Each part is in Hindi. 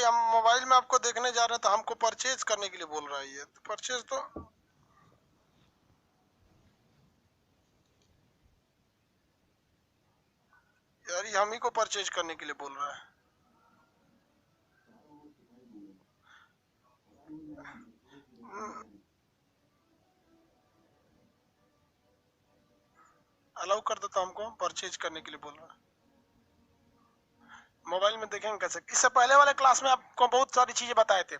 हम मोबाइल में आपको देखने जा रहे हैं तो हमको परचेज करने के लिए बोल रहा है ये, तो परचेज तो यार ये हम ही को परचेज करने के लिए बोल रहा है। अलाउ कर देता हमको, परचेज करने के लिए बोल रहा है। मोबाइल में देखेंगे कैसे। इससे पहले वाले क्लास में आपको बहुत सारी चीजें बताए थे।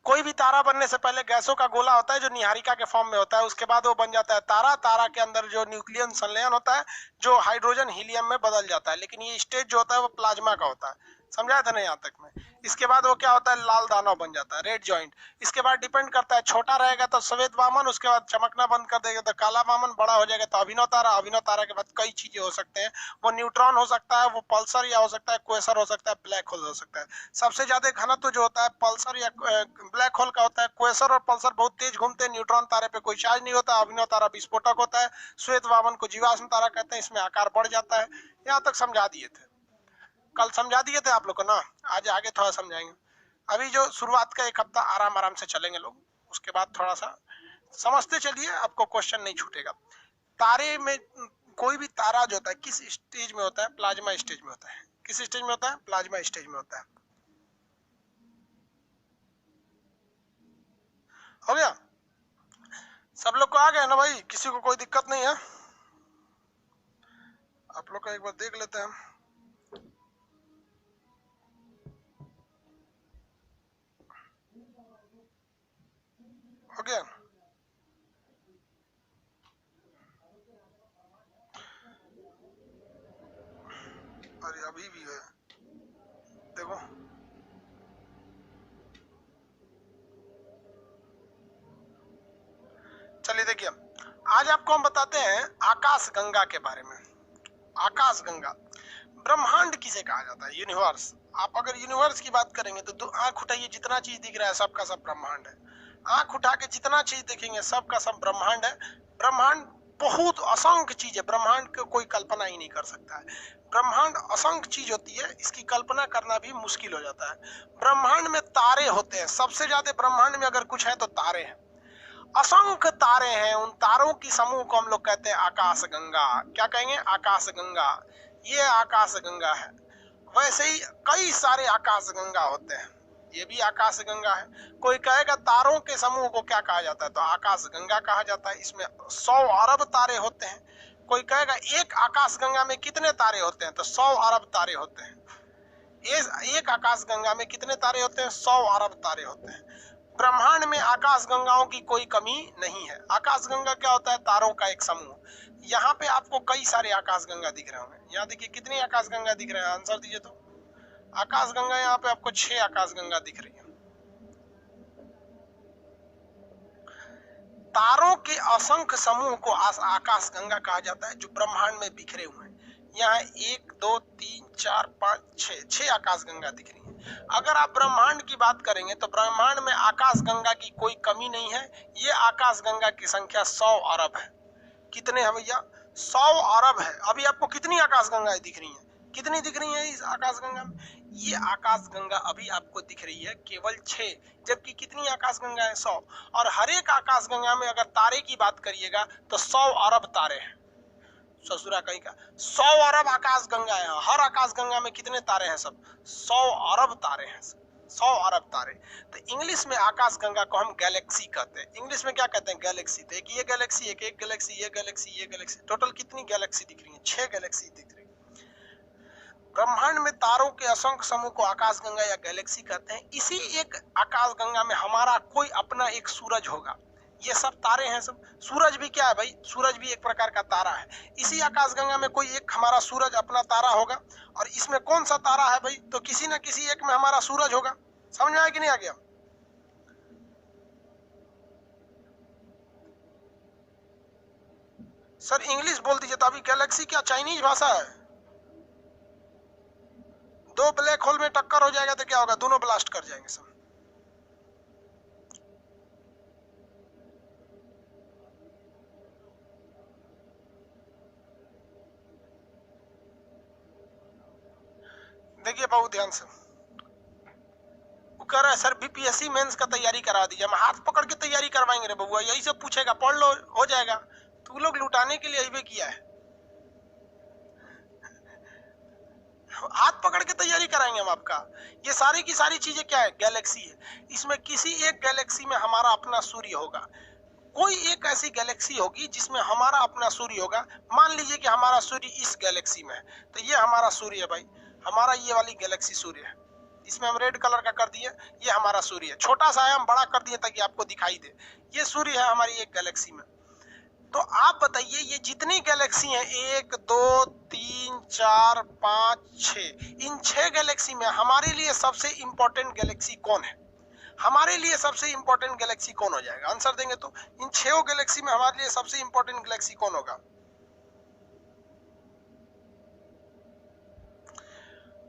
कोई भी तारा बनने से पहले गैसों का गोला होता है जो निहारिका के फॉर्म में होता है, उसके बाद वो बन जाता है तारा। तारा के अंदर जो न्यूक्लियन संलयन होता है जो हाइड्रोजन हीलियम में बदल जाता है, लेकिन ये स्टेज जो होता है वो प्लाज्मा का होता है। समझाया था ना यहाँ तक में। इसके बाद वो क्या होता है, लाल दानव बन जाता है, रेड जॉइंट। इसके बाद डिपेंड करता है, छोटा रहेगा तो श्वेत वामन, उसके बाद चमकना बंद कर देगा तो काला वामन, बड़ा हो जाएगा तो अभिनव तारा। अभिनव तारा के बाद कई चीजें हो सकते हैं, वो न्यूट्रॉन हो सकता है, वो पल्सर या हो सकता है क्वेसर हो सकता है, ब्लैक होल हो सकता है। सबसे ज्यादा घनत्व जो होता है पल्सर या ब्लैक होल का होता है। क्वेसर और पल्सर बहुत तेज घूमते हैं, न्यूट्रॉन तारे पे कोई चार्ज नहीं होता। अभिनव तारा विस्फोटक होता है। श्वेत वामन को जीवाश्म तारा कहते हैं, इसमें आकार बढ़ जाता है। यहाँ तक समझा दिए थे, कल समझा दिए थे आप लोग को ना, आज आगे थोड़ा समझाएंगे। अभी जो शुरुआत का एक हफ्ता आराम आराम से चलेंगे लोग, उसके बाद थोड़ा सा समझते चलिए, आपको क्वेश्चन नहीं छूटेगा। तारे में कोई भी तारा जो होता है किस स्टेज में होता है, प्लाज्मा स्टेज में होता है। किस स्टेज में होता है, प्लाज्मा स्टेज में होता है। हो गया, सब लोग को आ गया ना भाई, किसी को कोई दिक्कत नहीं है। आप लोग का एक बार देख लेते हैं। हो गया, अरे अभी भी है, देखो चलिए देखिए, आज आपको हम बताते हैं आकाश गंगा के बारे में। आकाश गंगा, ब्रह्मांड किसे कहा जाता है, यूनिवर्स। आप अगर यूनिवर्स की बात करेंगे तो आंख उठाइए, जितना चीज दिख रहा है सबका सब ब्रह्मांड है। आंख उठा के जितना चीज देखेंगे सबका सब ब्रह्मांड है। ब्रह्मांड बहुत असंख्य चीज है, ब्रह्मांड को कोई कल्पना ही नहीं कर सकता है। ब्रह्मांड असंख्य चीज होती है, इसकी कल्पना करना भी मुश्किल हो जाता है। ब्रह्मांड में तारे होते हैं, सबसे ज्यादा ब्रह्मांड में अगर कुछ है तो तारे हैं। असंख्य तारे हैं, उन तारों की समूह को हम लोग कहते हैं आकाश गंगा। क्या कहेंगे, आकाश गंगा। ये आकाश गंगा है। वैसे ही कई सारे आकाश गंगा होते हैं, ये भी आकाश गंगा है। कोई कहेगा तारों के समूह को क्या कहा जाता है, तो आकाश गंगा कहा जाता है। इसमें 100 अरब तारे होते हैं। कोई कहेगा एक आकाश गंगा में कितने तारे होते हैं, तो 100 अरब तारे होते हैं। एक आकाश गंगा में कितने तारे होते हैं, 100 अरब तारे होते हैं। ब्रह्मांड में आकाश गंगाओं की कोई कमी नहीं है। आकाश गंगा क्या होता है, तारों का एक समूह। यहाँ पे आपको कई सारे आकाश गंगा दिख रहे होंगे। यहाँ देखिए कितनी आकाश गंगा दिख रहे हैं, आंसर दीजिए तो। आकाश गंगा यहाँ पे आपको 6 आकाश गंगा दिख रही है। तारों के असंख्य समूह को आकाश गंगा कहा जाता है, जो ब्रह्मांड में बिखरे हुए हैं। यहाँ 1 2 3 4 5 6 आकाश गंगा दिख रही है। अगर आप ब्रह्मांड की बात करेंगे तो ब्रह्मांड में आकाश गंगा की कोई कमी नहीं है। ये आकाश गंगा की संख्या 100 अरब है। कितने है भैया, 100 अरब है। अभी आपको कितनी आकाश गंगाएं दिख रही हैं, कितनी दिख रही है इस आकाश गंगा में? ये आकाश गंगा अभी आपको दिख रही है केवल 6, जबकि कितनी आकाश गंगा है, 100। और हर एक आकाश गंगा में अगर तारे की बात करिएगा तो 100 अरब तारे हैं। ससुरा कहीं का 100 अरब आकाश गंगा है। हर आकाश गंगा में कितने तारे हैं, सब 100 अरब तारे हैं, 100 अरब तारे। तो इंग्लिश में आकाश गंगा को हम गैलेक्सी कहते हैं। इंग्लिश में क्या कहते हैं, गैलेक्सी। तो एक ये गैलेक्सी, एक गैलेक्सी, ये गैलेक्सी, ये गैलेक्सी, टोटल कितनी गैलेक्सी दिख रही है, 6 गैलेक्सी दिख रही है। ब्रह्मांड में तारों के असंख्य समूह को आकाश गंगा या गैलेक्सी कहते हैं। इसी एक आकाश गंगा में हमारा कोई अपना एक सूरज होगा। ये सब तारे हैं सब। सूरज भी क्या है भाई, सूरज भी एक प्रकार का तारा है। इसी आकाश गंगा में कोई एक हमारा सूरज अपना तारा होगा। और इसमें कौन सा तारा है भाई, तो किसी न किसी एक में हमारा सूरज होगा। समझ में आया कि नहीं आ गया? सर इंग्लिश बोल दीजिए तो। अभी गैलेक्सी क्या चाइनीज भाषा है? दो ब्लैक होल में टक्कर हो जाएगा तो क्या होगा, दोनों ब्लास्ट कर जाएंगे सब। देखिए बहुत ध्यान से, कर रहा है सर बीपीएससी मेंस का तैयारी करा दीजिए। हम हाथ पकड़ के तैयारी करवाएंगे रे बबुआ, यही सब पूछेगा, पढ़ लो हो जाएगा। तू लोग लुटाने के लिए अभी किया है, हाथ पकड़ के तैयारी कराएंगे हम आपका। ये सारी की सारी चीजें क्या है, गैलेक्सी है। इसमें किसी एक गैलेक्सी में हमारा अपना सूर्य होगा, कोई एक ऐसी गैलेक्सी होगी जिसमें हमारा अपना सूर्य होगा। मान लीजिए कि हमारा सूर्य इस गैलेक्सी में है, तो ये हमारा सूर्य है भाई, हमारा ये वाली गैलेक्सी सूर्य है, इसमें हम रेड कलर का कर दिए, ये हमारा सूर्य है। छोटा सा है, हम बड़ा कर दिए ताकि आपको दिखाई दे। ये सूर्य है हमारी एक गैलेक्सी में। तो आप बताइए ये जितनी गैलेक्सी हैं, 1 2 3 4 5 6, इन 6 गैलेक्सी में हमारे लिए सबसे इंपॉर्टेंट गैलेक्सी कौन है? हमारे लिए सबसे इंपॉर्टेंट गैलेक्सी कौन हो जाएगा? आंसर देंगे तो इन 6 गैलेक्सी में हमारे लिए सबसे इंपॉर्टेंट गैलेक्सी कौन होगा?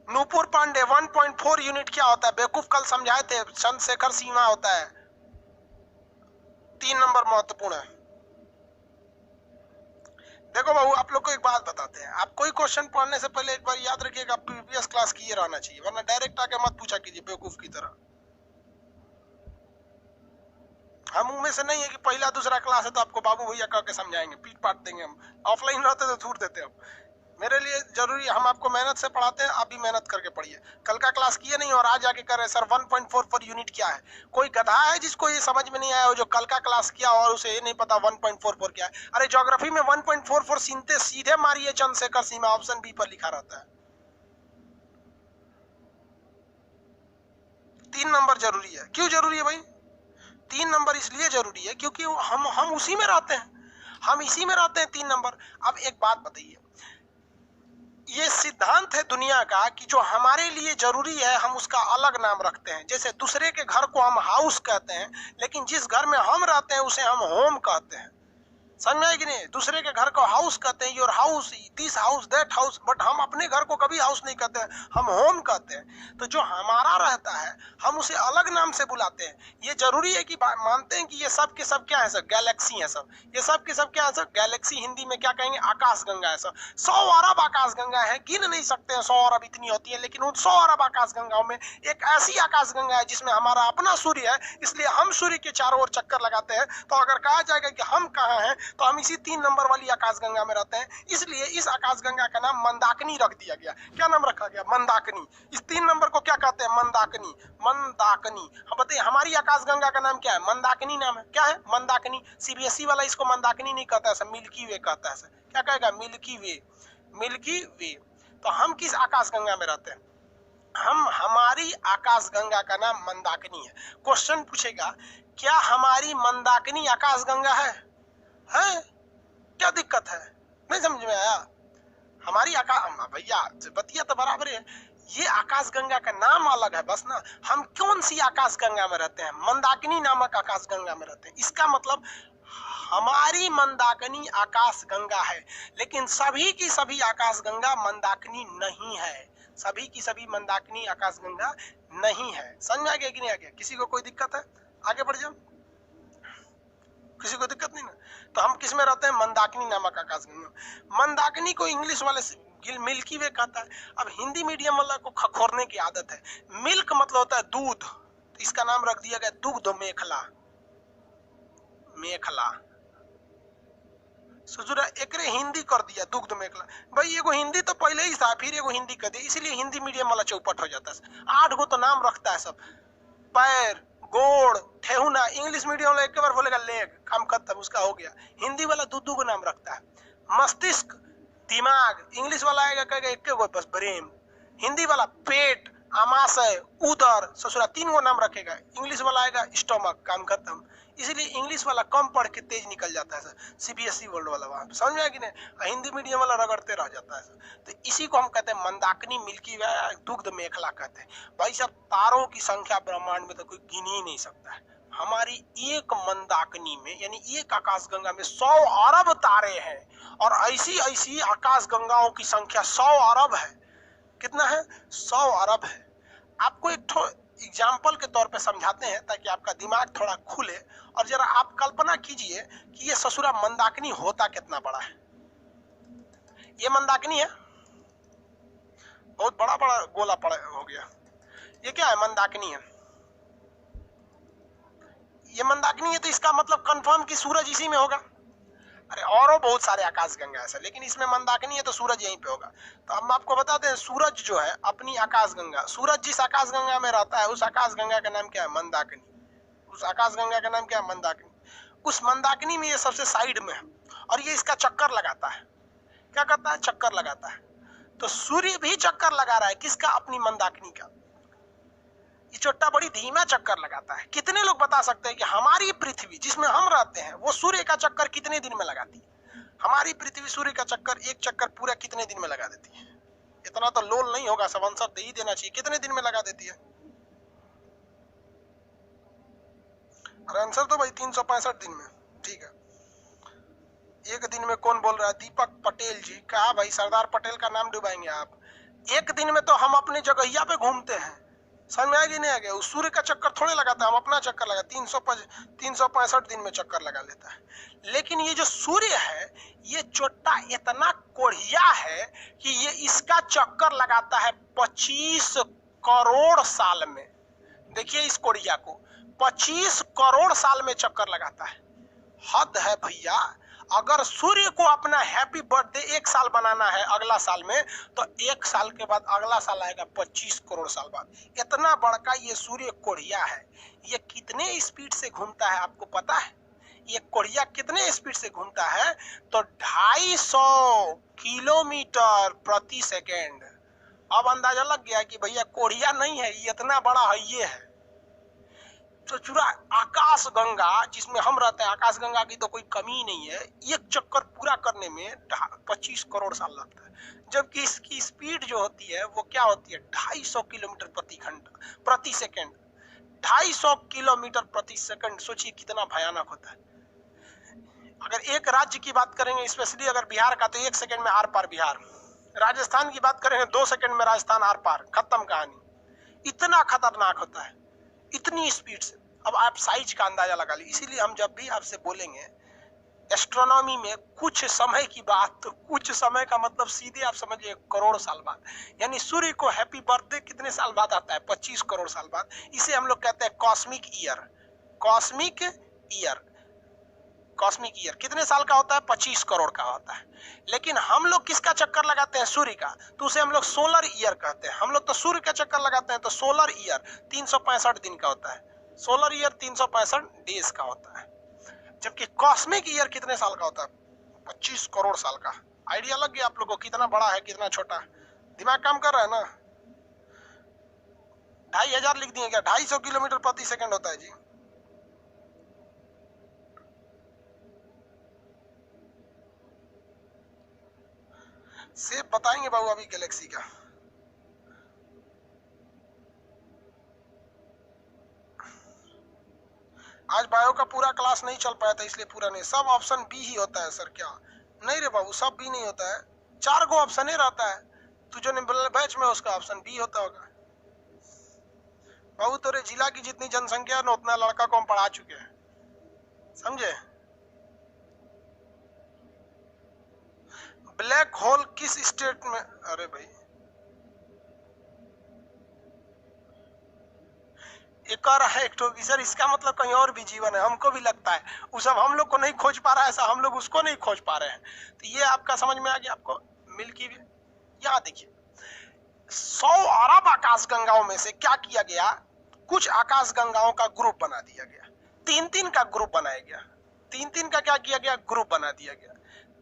नूपुर पांडे 1.4 यूनिट क्या होता है? बेवकूफ, कल समझाए थे, चंद्रशेखर सीमा होता है। 3 नंबर महत्वपूर्ण है। देखो बाबू, आप लोग को एक बात बताते हैं, आप कोई क्वेश्चन पढ़ने से पहले एक बार याद रखिएगा प्रीवियस क्लास किए रहना चाहिए, वरना डायरेक्ट आके मत पूछा कीजिए बेवकूफ की तरह। हम उनमें से नहीं है कि पहला दूसरा क्लास है तो आपको बाबू भैया कह के समझाएंगे, पीट पाट देंगे हम। ऑफलाइन रहते तो छूट देते हम। मेरे लिए जरूरी, हम आपको मेहनत से पढ़ाते हैं, आप भी मेहनत करके पढ़िए। कल का क्लास किए नहीं और आज आके कर रहे सर 1.44 यूनिट क्या है? कोई गधा है जिसको ये समझ में नहीं आया जो कल का क्लास किया और उसे ये नहीं पता 1.44 क्या है? अरे ज्योग्राफी में 1.44 सीधे मारिए चंद्रशेखर सीमा, ऑप्शन बी पर लिखा रहता है। 3 नंबर जरूरी है। क्यों जरूरी है भाई? 3 नंबर इसलिए जरूरी है क्योंकि हम उसी में रहते हैं, हम इसी में रहते हैं 3 नंबर। अब एक बात बताइए, ये सिद्धांत है दुनिया का कि जो हमारे लिए जरूरी है हम उसका अलग नाम रखते हैं। जैसे दूसरे के घर को हम हाउस कहते हैं, लेकिन जिस घर में हम रहते हैं उसे हम होम कहते हैं। समझ आए कि नहीं? दूसरे के घर को हाउस कहते हैं, your house, this house, that house, but हम अपने घर को कभी हाउस नहीं कहते हैं, हम होम कहते हैं। तो जो हमारा रहता है हम उसे अलग नाम से बुलाते हैं। ये जरूरी है कि मानते हैं कि ये सब के सब क्या है सर? गैलेक्सी है सब। ये सब के सब क्या है सर? गैलेक्सी। हिंदी में क्या कहेंगे? आकाश गंगा है सर। 100 अरब आकाश गंगा है, गिन नहीं सकते हैं 100 अरब इतनी होती है, लेकिन उन 100 अरब आकाश गंगाओं में एक ऐसी आकाश गंगा है जिसमें हमारा अपना सूर्य है, इसलिए हम सूर्य के चारों ओर चक्कर लगाते हैं। तो अगर कहा जाएगा कि हम कहाँ हैं, तो हम इसी 3 नंबर वाली आकाशगंगा में रहते हैं। इसलिए इस आकाशगंगा का नाम मंदाकिनी रख दिया गया। क्या नाम रखा गया? मंदाकिनी। इस 3 नंबर को क्या कहते हैं? मंदाकिनी। मंदाकिनी। हम बताइए हमारी आकाशगंगा का नाम क्या है? मंदाकिनी नाम है। क्या है? मंदाकिनी। सीबीएसई वाला इसको मंदाकिनी नहीं कहता है, मिल्की वे कहता है। क्या कहेगा? मिल्की वे। मिल्की वे। तो हम किस आकाशगंगा में रहते हैं? हमारी आकाशगंगा का नाम मंदाकिनी है। क्वेश्चन पूछेगा क्या हमारी मंदाकिनी आकाशगंगा है? क्या दिक्कत है? नहीं समझ में आया? हमारी आकाश भैया बतिया तो बराबर है, ये आकाशगंगा का नाम अलग है बस ना। हम कौन सी आकाशगंगा में रहते हैं? मंदाकिनी नामक आकाशगंगा में रहते हैं। इसका मतलब हमारी मंदाकिनी आकाशगंगा है, लेकिन सभी की सभी आकाशगंगा मंदाकिनी नहीं है। सभी की सभी मंदाकिनी आकाशगंगा नहीं है। समझ में आ गया कि नहीं आ गया? किसी को कोई दिक्कत है? आगे बढ़ जाओ। किसी को दिक्कत नहीं ना? तो हम किस में रहते हैं? मंदाकिनी नामक आकाशगंगा। मंदाकिनी को इंग्लिश वाले मिल्की वे कहता है। अब हिंदी मीडियम वाला को खखोरने की आदत है। मिल्क मतलब होता है दूध, तो इसका नाम रख दिया गया दुग्ध मेखला। मेखला सुजुरा एकरे हिंदी कर दिया दुग्ध मेखला। भाई एगो हिंदी तो पहले ही था, फिर एगो हिंदी कर दिया, इसलिए हिंदी मीडियम वाला चौपट हो जाता है। 8 गो तो नाम रखता है सब। पैर, गोड़, ठेहुना। इंग्लिश मीडियम वाला एक बार बोलेगा लेग, काम खत्म, उसका हो गया। हिंदी वाला दो को नाम रखता है। मस्तिष्क, दिमाग, इंग्लिश वाला आएगा कहेगा एक गो बस ब्रेन। हिंदी वाला पेट, आमाशय, उदर, ससुरा 3 गो नाम रखेगा। इंग्लिश वाला आएगा स्टोमक, काम खत्म। इसलिए इंग्लिश वाला कम पढ़ के तेज निकल जाता है सर। सीबीएसई बोर्ड वाला वहां समझ में आया कि नहीं? हिंदी मीडियम वाला रगड़ते रह जाता है सर। तो इसी को हम कहते हैं मंदाकिनी, मिल्की वे, दुग्ध मेखला कहते हैं। भाई साहब तारों की संख्या ब्रह्मांड में तो कोई गिन ही नहीं सकता है। हमारी एक मंदाकिनी में यानी एक आकाशगंगा में 100 अरब तारे हैं, और ऐसी ऐसी आकाशगंगाओं की संख्या 100 अरब है। कितना है? 100 अरब है। आपको एक एग्जाम्पल के तौर पे समझाते हैं ताकि आपका दिमाग थोड़ा खुले। और जरा आप कल्पना कीजिए कि ये ससुरा मंदाकिनी होता कितना बड़ा है। ये मंदाकिनी है, बहुत बड़ा बड़ा गोला पड़ा हो गया। ये क्या है? मंदाकिनी है। ये मंदाकिनी है, तो इसका मतलब कंफर्म कि सूरज इसी में होगा। अरे और बहुत सारे आकाश गंगा ऐसा, लेकिन इसमें मंदाकिनी है तो सूरज यहीं पे होगा। तो हम आपको बताते हैं, सूरज जो है अपनी आकाश गंगा, सूरज जिस आकाश गंगा में रहता है उस आकाश गंगा का नाम क्या है? मंदाकिनी। उस आकाश गंगा का नाम क्या है? मंदाकिनी। उस मंदाकिनी में ये सबसे साइड में है और ये इसका चक्कर लगाता है। क्या करता है? चक्कर लगाता है। तो सूर्य भी चक्कर लगा रहा है किसका? अपनी मंदाकिनी का। ये चोट्टा बड़ी धीमा चक्कर लगाता है। कितने लोग बता सकते हैं कि हमारी पृथ्वी जिसमें हम रहते हैं वो सूर्य का चक्कर कितने दिन में लगाती है? हमारी पृथ्वी सूर्य का चक्कर, एक चक्कर पूरा कितने दिन में लगा देती है? इतना तो लोल नहीं होगा, सब आंसर दे ही देना चाहिए। कितने दिन में लगा देती है? और आंसर तो भाई 365 दिन में। ठीक है, एक दिन में कौन बोल रहा है? दीपक पटेल जी। कहा भाई सरदार पटेल का नाम डुबाएंगे आप? एक दिन में तो हम अपने जगहिया पे घूमते हैं, समझ में आ गया नहीं आ गया? उस सूर्य का चक्कर थोड़े लगाता है, हम अपना चक्कर लगा 365 दिन में चक्कर लगा लेता है। लेकिन ये जो सूर्य है ये चोट्टा इतना कोढ़िया है कि ये इसका चक्कर लगाता है 25 करोड़ साल में। देखिए इस कोढ़िया को 25 करोड़ साल में चक्कर लगाता है। हद है भैया। अगर सूर्य को अपना हैप्पी बर्थडे 1 साल बनाना है अगला साल में, तो 1 साल के बाद अगला साल आएगा 25 करोड़ साल बाद। इतना बड़का ये सूर्य कोढ़िया है। ये कितने स्पीड से घूमता है आपको पता है? ये कोढ़िया कितने स्पीड से घूमता है? तो 250 किलोमीटर प्रति सेकेंड। अब अंदाजा लग गया कि भैया कोढ़िया नहीं है, ये इतना बड़ा है, ये है। तो चूरा आकाश गंगा जिसमें हम रहते हैं, आकाश गंगा की तो कोई कमी नहीं है। एक चक्कर पूरा करने में 25 करोड़ साल लगता है, जबकि इसकी स्पीड जो होती है वो क्या होती है? 250 किलोमीटर प्रति सेकंड। 250 किलोमीटर प्रति सेकंड। सोचिए कितना भयानक होता है। अगर एक राज्य की बात करेंगे, स्पेशली अगर बिहार का, तो 1 सेकंड में आर पार बिहार। राजस्थान की बात करेंगे 2 सेकंड में राजस्थान आर पार, खत्म कहानी। इतना खतरनाक होता है, इतनी स्पीड से। अब आप साइज का अंदाजा लगा लीजिए। इसीलिए हम जब भी आपसे बोलेंगे एस्ट्रोनॉमी में कुछ समय की बात, तो कुछ समय का मतलब सीधे आप समझिए करोड़ साल बाद। यानी सूर्य को हैप्पी बर्थडे कितने साल बाद आता है? 25 करोड़ साल बाद। इसे हम लोग कहते हैं cosmic year. Cosmic year. Cosmic year कितने साल का होता है? 25 करोड़ का होता है। लेकिन हम लोग किसका चक्कर लगाते हैं? सूर्य का। तो उसे हम लोग सोलर ईयर कहते हैं। हम लोग तो सूर्य का चक्कर लगाते हैं, तो सोलर ईयर 365 दिन का होता है। सोलर ईयर 365 डेज का होता है। जबकि कॉस्मिक ईयर कितने साल का होता है? 25 करोड़ साल का। आइडिया लग गया आप लोगों को कितना बड़ा है कितना छोटा? दिमाग काम कर रहा है ना? 2500 लिख दिए क्या? 250 किलोमीटर प्रति सेकंड होता है जी। से बताएंगे बाबू अभी गैलेक्सी का। आज बायो का पूरा क्लास नहीं चल पाया था, इसलिए पूरा नहीं। सब ऑप्शन बी ही होता है सर? क्या नहीं रे बाबू, सब बी नहीं होता है। 4 गो ऑप्शन ही रहता है। तू जो बैच में उसका ऑप्शन बी होता होगा बाबू। तेरे जिला की जितनी जनसंख्या है ना, उतना लड़का को हम पढ़ा चुके हैं, समझे? ब्लैक होल किस स्टेट में? अरे भाई एक और है एक टोपी सर, इसका मतलब कहीं और भी जीवन है। हमको भी लगता है वो सब हम लोग को नहीं खोज पा रहा है, ऐसा हम लोग उसको नहीं खोज पा रहे हैं। तो ये आपका समझ में आ गया आपको? मिल्की वे। यहाँ देखिए 100 अरब आकाश गंगाओं में से क्या किया गया? कुछ आकाश गंगाओं का ग्रुप बना दिया गया। 3-3 का ग्रुप बनाया गया। 3-3 का क्या किया गया? ग्रुप बना दिया गया।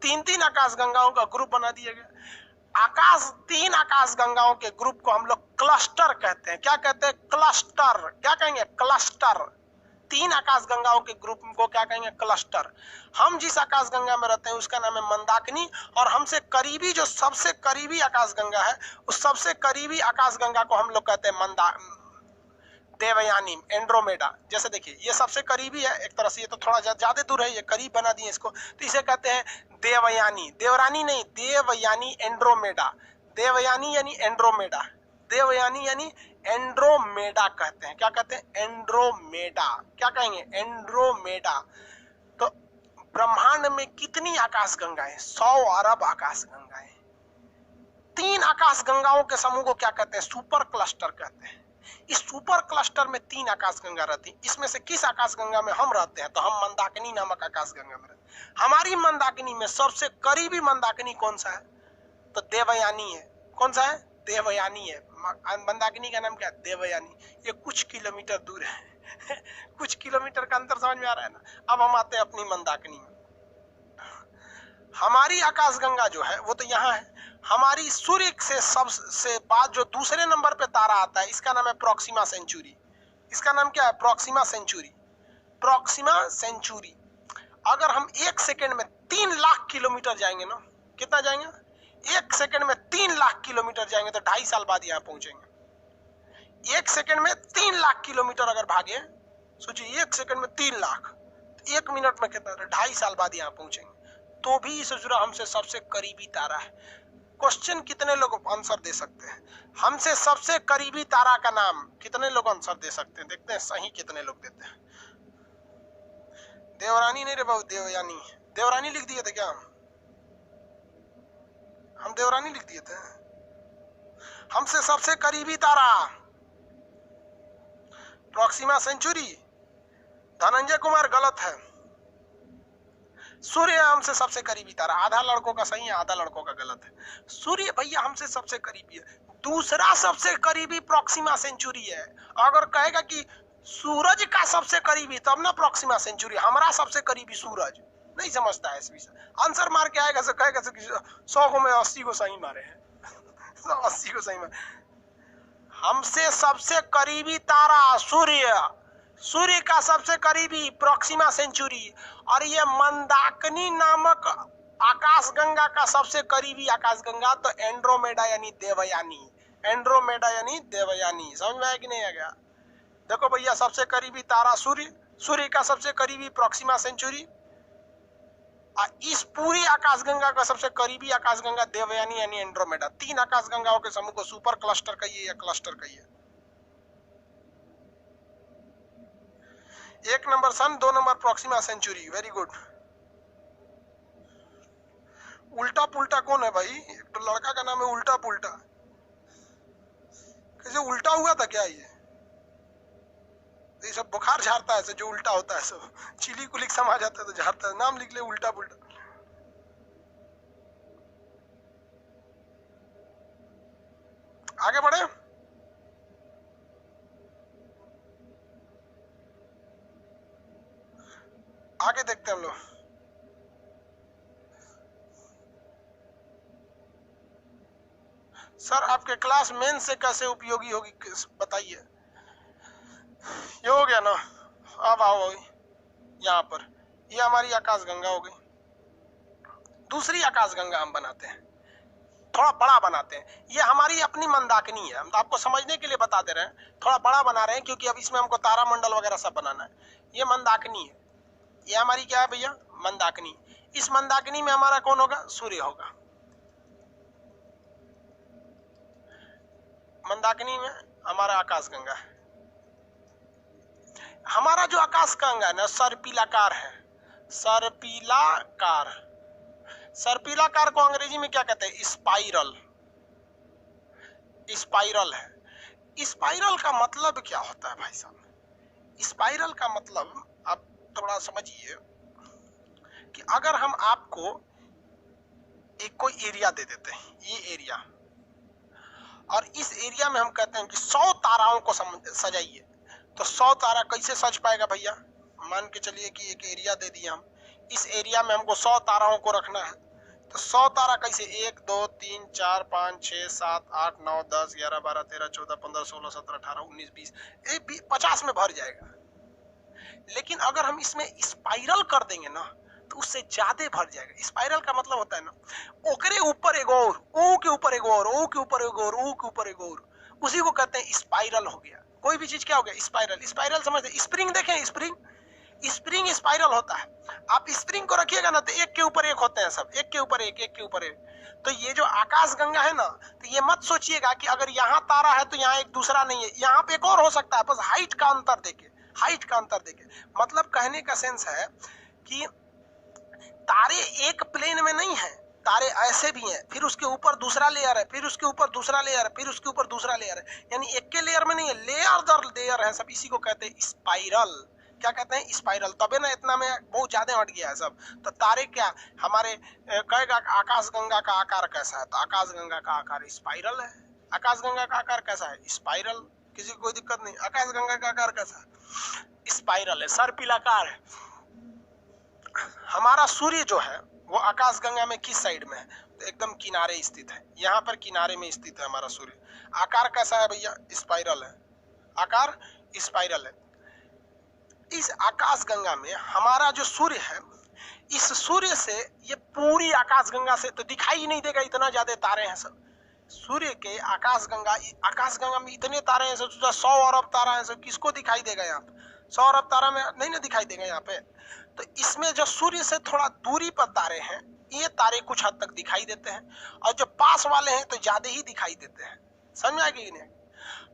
3-3 आकाश गंगाओं का ग्रुप बना दिया गया। 3 आकाश गंगाओं के ग्रुप को हम लोग क्लस्टर कहते हैं। क्या कहते हैं? क्लस्टर। क्या कहेंगे? क्लस्टर। 3 आकाश गंगाओं के ग्रुप को क्या कहेंगे? क्लस्टर। हम जिस आकाश गंगा में रहते हैं उसका नाम है मंदाकिनी, और हमसे करीबी जो सबसे करीबी आकाश गंगा है, उस सबसे करीबी आकाश गंगा को हम लोग कहते हैं देवयानी, एंड्रोमेडा। जैसे देखिए ये सबसे करीबी है एक तरह से, ये तो थोड़ा ज्यादा दूर है, ये करीब बना दिए इसको, तो इसे कहते हैं देवयानी। देवरानी नहीं, देवयानी, एंड्रोमेडा। देवयानी यानी एंड्रोमेडा। देवयानी यानी एंड्रोमेडा कहते हैं। क्या कहते हैं? एंड्रोमेडा। क्या कहेंगे? एंड्रोमेडा। तो ब्रह्मांड में कितनी आकाश गंगाएं? 100 अरब आकाश गंगाएं। 3 आकाश गंगाओं के समूह को क्या कहते हैं? सुपर क्लस्टर कहते हैं। इस सुपर क्लस्टर में 3 आकाशगंगा रहती। इसमें से किस आकाशगंगा में हम रहते हैं? तो हम मंदाकिनी नामक आकाशगंगा में रहते हैं। हमारी मंदाकिनी में सबसे करीबी मंदाकिनी कौन सा है? तो देवयानी है। कौन सा है? देवयानी है। मंदाकिनी का नाम क्या है? देवयानी। ये कुछ किलोमीटर दूर है कुछ किलोमीटर का अंतर समझ में आ रहा है ना। अब हम आते हैं अपनी मंदाकिनी में। हमारी आकाशगंगा जो है वो तो यहाँ है। हमारी सूर्य से सबसे बाद जो दूसरे नंबर पे तारा आता है, इसका नाम है प्रोक्सिमा सेंचुरी। इसका नाम क्या है? Proxima Centauri. Proxima Centauri. अगर हम 1 सेकेंड में 3 लाख किलोमीटर जाएंगे ना, कितना जाएंगे? 1 सेकेंड में 3 लाख किलोमीटर जाएंगे तो 2.5 साल बाद यहाँ पहुंचेंगे। 1 सेकेंड में 3 लाख किलोमीटर अगर भागे, सोचिए 1 सेकेंड में 3 लाख, 1 मिनट में कितना? 2.5 साल बाद यहाँ पहुंचेंगे। तो भी सोच रहा हमसे सबसे करीबी तारा है। क्वेश्चन कितने लोग आंसर दे सकते हैं? हमसे सबसे करीबी तारा का नाम कितने लोग आंसर दे सकते हैं? देखते हैं सही कितने लोग देते हैं। देवरानी नहीं रे बाबू, देवयानी। देवरानी लिख दिए थे क्या हम देवरानी लिख दिए थे। हमसे सबसे करीबी तारा प्रोक्सिमा सेंचुरी। धनंजय कुमार गलत है। सूर्य हमसे सबसे करीबी तारा। आधा लड़कों का सही है, आधा लड़कों का गलत है। सूर्य भैया हमसे सबसे करीबी है। दूसरा सबसे करीबी प्रोक्सिमा सेंचुरी है। अगर कहेगा कि सूरज का सबसे करीबी, तब ना प्रोक्सिमा सेंचुरी। हमारा सबसे करीबी सूरज। नहीं समझता है इस विषय। आंसर मार के आएगा तो कहेगा 100 को में 80 को सही मारे हैं 80 को सही मारे। हमसे सबसे करीबी तारा सूर्य। सूर्य का सबसे करीबी प्रोक्सिमा सेंचुरी। और ये मंदाकिनी नामक आकाशगंगा का सबसे करीबी आकाशगंगा तो एंड्रोमेडा यानी देवयानी। एंड्रोमेडा यानी देवयानी। समझ में आया कि नहीं आ गया? देखो भैया, सबसे करीबी तारा सूर्य, सूर्य का सबसे करीबी प्रोक्सिमा सेंचुरी, इस पूरी आकाशगंगा का सबसे करीबी आकाशगंगा देवयानी यानी एंड्रोमेडा। 3 आकाशगंगाओं के समूह को सुपर क्लस्टर कहिए या क्लस्टर कहिए। 1 नंबर सन, 2 number Proxima Centauri. Very good. उल्टा पुल्टा कौन है भाई? एक तो लड़का का नाम है उल्टा पुल्टा। कैसे उल्टा हुआ था क्या? ये सब बुखार झाड़ता है, जो उल्टा होता है सब चिली कुलिक समा जाता है तो झाड़ता है। नाम लिख ले उल्टा पुल्टा। आगे बढ़े। आगे देखते हैं हम लोग। सर आपके क्लास मेन से कैसे उपयोगी होगी बताइए। ये हो गया ना। अब आओ यहाँ पर, ये हमारी आकाशगंगा हो गई। दूसरी आकाशगंगा हम बनाते हैं, थोड़ा बड़ा बनाते हैं। ये हमारी अपनी मंदाकिनी है। हम तो आपको समझने के लिए बता दे रहे हैं, थोड़ा बड़ा बना रहे हैं क्योंकि अब इसमें हमको तारामंडल वगैरह सब बनाना है। ये मंदाकिनी है। ये हमारी क्या है भैया? मंदाकिनी। इस मंदाकिनी में हमारा कौन होगा? सूर्य होगा। मंदाकिनी में हमारा आकाशगंगा है। हमारा जो आकाशगंगा है ना, सर्पिलाकार है। सर्पिलाकार। सर्पिलाकार को अंग्रेजी में क्या कहते हैं? स्पाइरल। स्पाइरल है। स्पाइरल का मतलब क्या होता है भाई साहब? स्पाइरल का मतलब आप थोड़ा समझिए कि अगर हम आपको एक कोई एरिया दे देते हैं, ये एरिया, और इस एरिया में हम कहते हैं कि 100 ताराओं को सजाइए, तो 100 तारा कैसे सज पाएगा भैया? मान के चलिए कि एक एरिया दे दिया हम, इस एरिया में हमको 100 ताराओं को रखना है, तो 100 तारा कैसे? 1 2 3 4 5 6 7 8 9 10 11 12 13 14 15 16 17 18 19 20 50 में भर जाएगा। लेकिन अगर हम इसमें स्पाइरल कर देंगे ना तो उससे ज्यादा भर जाएगा। स्पाइरल का मतलब होता है ना, ओकरे ऊपर एक और, ओ के ऊपर एक और, ओ के ऊपर एक और, ओ के ऊपर एक और, उसी को कहते हैं स्पाइरल हो गया। कोई भी चीज क्या हो गया? स्पाइरल। स्पाइरल समझते? स्प्रिंग देखें, स्प्रिंग, स्प्रिंग स्पाइरल होता है। आप स्प्रिंग को रखिएगा ना तो एक के ऊपर एक होते हैं सब, एक के ऊपर एक, एक के ऊपर एक। तो ये जो आकाशगंगा है ना, तो ये मत सोचिएगा कि अगर यहाँ तारा है तो यहाँ एक दूसरा नहीं है। यहाँ पे एक और हो सकता है, बस हाइट का अंतर देके, हाइट का अंतर देके। मतलब कहने का सेंस है कि तारे एक प्लेन में नहीं है, तारे ऐसे भी हैं, फिर उसके ऊपर दूसरा लेयर है, फिर उसके ऊपर दूसरा लेयर है, फिर उसके ऊपर दूसरा लेयर है, यानी एक के लेयर में नहीं है, लेयर दर लेयर है सब। इसी को कहते हैं स्पाइरल। क्या कहते हैं? स्पाइरल। तबे ना इतना में बहुत ज्यादा हट गया है सब। तो तारे क्या हमारे कहेगा आकाशगंगा का आकार कैसा है, तो आकाशगंगा का आकार स्पाइरल है। आकाशगंगा का आकार कैसा है? स्पाइरल। किसी को कोई दिक्कत नहीं। आकाशगंगा का आकार कैसा है? स्पाइरल है, सर्पिलाकार है। हमारा सूर्य जो है वो आकाशगंगा में किस साइड में है? तो एकदम किनारे स्थित है, यहाँ पर किनारे में स्थित है हमारा सूर्य। आकार कैसा है भैया? स्पाइरल है, आकार स्पाइरल है। इस आकाशगंगा में हमारा जो सूर्य है, इस सूर्य से ये पूरी आकाशगंगा से तो दिखाई ही नहीं देगा, इतना ज्यादा तारे हैं सब। सूर्य के आकाशगंगा में इतने तारे हैं सब, 100 अरब तारा है सब। किसको दिखाई देगा यहाँ पे? 100 अरब तारा में नहीं ना दिखाई देगा यहाँ पे। तो इसमें जो सूर्य से थोड़ा दूरी पर तारे हैं, ये तारे कुछ हद तक दिखाई देते हैं, और जो पास वाले हैं तो ज्यादा ही दिखाई देते हैं। समझ आएगी कि नहीं?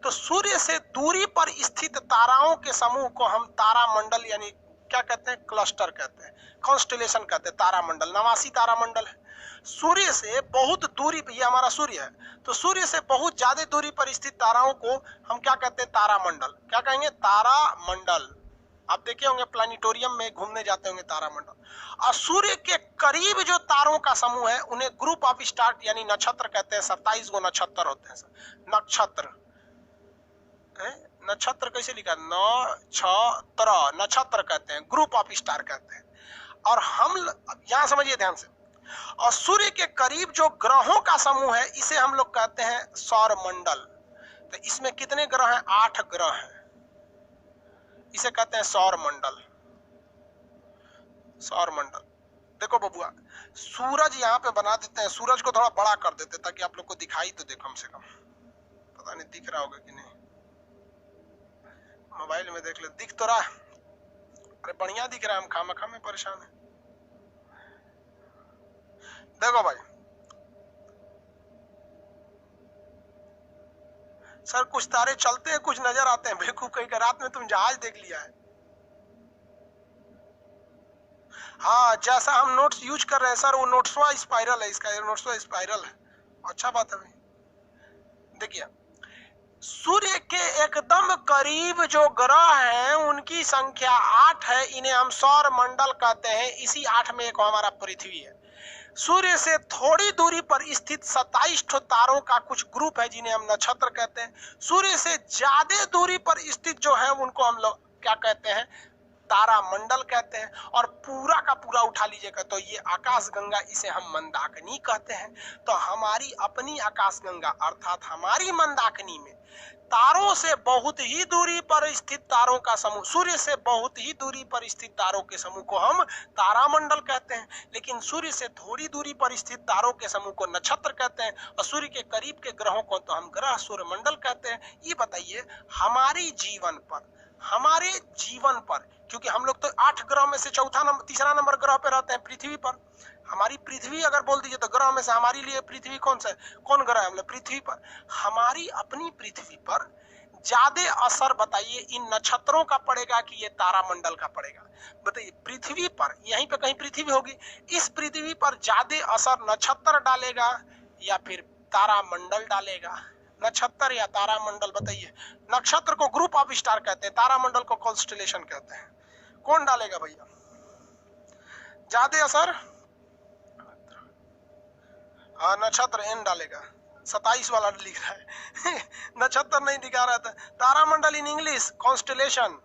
तो सूर्य से दूरी पर स्थित ताराओं के समूह को हम तारामंडल यानी क्या कहते हैं? क्लस्टर कहते हैं, कॉन्स्टेलेशन कहते हैं। तारामंडल 89 तारामंडल है। सूर्य से बहुत दूरी पर, ये हमारा सूर्य है, तो सूर्य से बहुत ज्यादा दूरी पर स्थित ताराओं को हम क्या कहते हैं? तारामंडल। क्या कहेंगे? तारामंडल। आप देखे होंगे प्लानिटोरियम में घूमने जाते होंगे तारामंडल। और सूर्य के करीब जो तारों का समूह है उन्हें ग्रुप ऑफ स्टार यानी नक्षत्र कहते हैं। 27 गो नक्षत्र होते हैं। नक्षत्र, नक्षत्र कैसे लिखा? नक्षत्र, नक्षत्र कहते हैं, ग्रुप ऑफ स्टार कहते हैं। और हम यहां समझिए ध्यान से, और सूर्य के करीब जो ग्रहों का समूह है इसे हम लोग कहते हैं सौरमंडल। तो इसमें कितने ग्रह हैं? 8 ग्रह हैं, इसे कहते हैं सौरमंडल। सौरमंडल। देखो बबुआ, सूरज यहाँ पे बना देते हैं, सूरज को थोड़ा बड़ा कर देते ताकि आप लोग को दिखाई तो दे कम से कम। पता नहीं दिख रहा होगा कि नहीं, मोबाइल में देख ले, दिख तो रहा है। अरे बढ़िया दिख रहा है, हम खामखा में परेशान है। देखो भाई, सर कुछ तारे चलते हैं, कुछ नजर आते हैं। बेवकूफ कहीं का, रात में तुम जहाज देख लिया है। हाँ, जैसा हम नोट्स यूज कर रहे हैं सर, वो नोट्सवा स्पाइरल है, इसका नोट्सवा स्पाइरल है। अच्छा बात है भाई। देखिए, सूर्य के एकदम करीब जो ग्रह हैं उनकी संख्या 8 है, इन्हें हम सौर मंडल कहते हैं। इसी 8 में एक हमारा पृथ्वी है। सूर्य से थोड़ी दूरी पर स्थित 27 तारों का कुछ ग्रुप है जिन्हें हम नक्षत्र कहते हैं। सूर्य से ज्यादा दूरी पर स्थित जो है उनको हम लोग क्या कहते हैं? तारामंडल कहते हैं। और पूरा का पूरा उठा लीजिएगा तो ये आकाशगंगा, इसे हम मंदाकिनी कहते हैं। तो हमारी अपनी आकाशगंगा अर्थात हमारी मंदाकिनी में तारों से बहुत ही दूरी पर स्थित तारों का समूह, सूर्य से बहुत ही दूरी पर स्थित तारों के समूह को हम तारामंडल कहते हैं। लेकिन सूर्य से थोड़ी दूरी पर स्थित तारों के समूह को नक्षत्र कहते हैं, और सूर्य के करीब के ग्रहों को तो हम ग्रह सूर्यमंडल कहते हैं। ये बताइए, हमारे जीवन पर क्योंकि हम लोग तो 8 ग्रह में से तीसरा नंबर ग्रह पे रहते हैं, पृथ्वी पर। हमारी पृथ्वी अगर बोल दीजिए तो ग्रह में से हमारे लिए पृथ्वी कौन सा है? कौन ग्रह है? हम लोग पृथ्वी पर। हमारी अपनी पृथ्वी पर ज्यादा असर बताइए इन नक्षत्रों का पड़ेगा कि ये तारामंडल का पड़ेगा? बताइए, पृथ्वी पर, यहीं पे कहीं पृथ्वी होगी, इस पृथ्वी पर ज्यादा असर नक्षत्र डालेगा या फिर तारामंडल डालेगा? नक्षत्र या तारामंडल? बताइए। नक्षत्र को ग्रुप ऑफ स्टार कहते हैं, तारामंडल को कॉन्स्टेलेशन कहते हैं। कौन डालेगा भैया ज्यादा असर? हाँ, नक्षत्र एन डालेगा। 27 वाला लिख रहा है नक्षत्र नहीं दिखा रहा था। तारामंडल इन इंग्लिश कॉन्स्टेलेशन,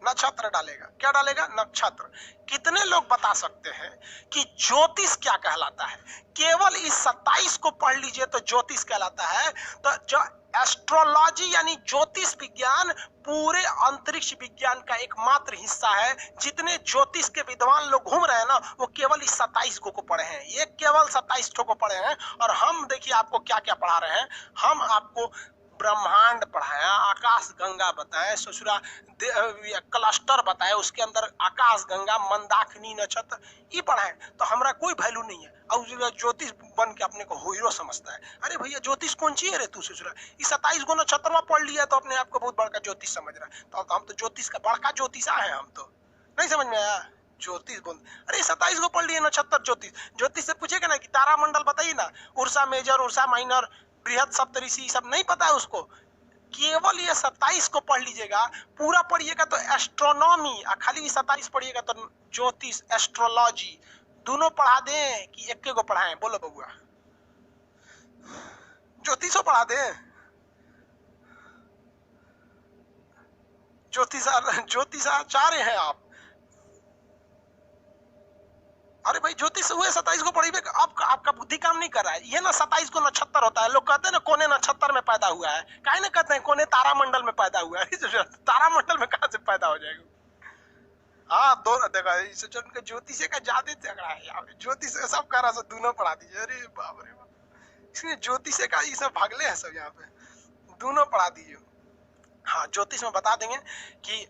नक्षत्र डालेगा। क्या डालेगा? नक्षत्र। कितने लोग बता सकते हैं कि ज्योतिष क्या कहलाता है? केवल इस 27 को पढ़ लीजिए तो ज्योतिष कहलाता है। तो जो एस्ट्रोलॉजी यानी ज्योतिष विज्ञान पूरे अंतरिक्ष विज्ञान का एकमात्र हिस्सा है। जितने ज्योतिष के विद्वान लोग घूम रहे हैं ना, वो केवल इस 27 को पढ़े हैं। ये केवल 27 को पढ़े हैं। और हम देखिए आपको क्या क्या पढ़ा रहे हैं। हम आपको ब्रह्मांड पढ़ाया, आकाश गंगा बताए, ससुरा क्लस्टर बताए, उसके अंदर आकाश गंगा, मंदाकिनी, नक्षत्र ये पढ़ाए। तो हमारा कोई वैल्यू नहीं है। और ज्योतिष बन के अपने को हीरो समझता है। अरे भैया, ज्योतिष कौन ची है रे तू? ससुरा ये 27 गो नक्षत्र पढ़ लिया तो अपने आप को बहुत बड़का ज्योतिष समझ रहा है। तो हम तो ज्योतिष का बड़का ज्योतिषा है। हम तो नहीं समझ में आया। ज्योतिष बोल, अरे 27 को पढ़ लिए, नक्षत्र ज्योतिष। ज्योतिष से पूछेगा ना कि तारामंडल बताइए ना, उर्सा मेजर, उर्सा माइनर, बृहद, सप्तऋषि, सब नहीं पता है उसको। केवल ये 27 को पढ़ लीजिएगा, पूरा पढ़िएगा तो एस्ट्रोनॉमी, खाली 27 पढ़िएगा तो ज्योतिष, एस्ट्रोलॉजी दोनों पढ़ा दें कि एक को पढ़ाएं? बोलो बबुआ, ज्योतिषो पढ़ा दें? ज्योतिषाचार्य हैं आप। अरे भाई ज्योतिष हुए 27 को पढ़िए, आपका बुद्धि काम नहीं कर रहा है। ये ना 27 को नक्षत्र होता है, लोग कहते हैं ना कोने नक्षत्र में पैदा हुआ है, काहे ना कहते हैं कोने तारामंडल में पैदा हुआ है। तारामंडल में कहां से पैदा हो जाएगा? हाँ दोनों देखो, ज्योतिष का ज्यादा झगड़ा है यहाँ पे, ज्योतिष सब कह रहा है, दोनों पढ़ा दीजिए। अरे बाप रे बाप, इसलिए ज्योतिष का ये सब भागले हैं सब यहाँ पे, दोनों पढ़ा दीजिए। हाँ ज्योतिष में बता देंगे कि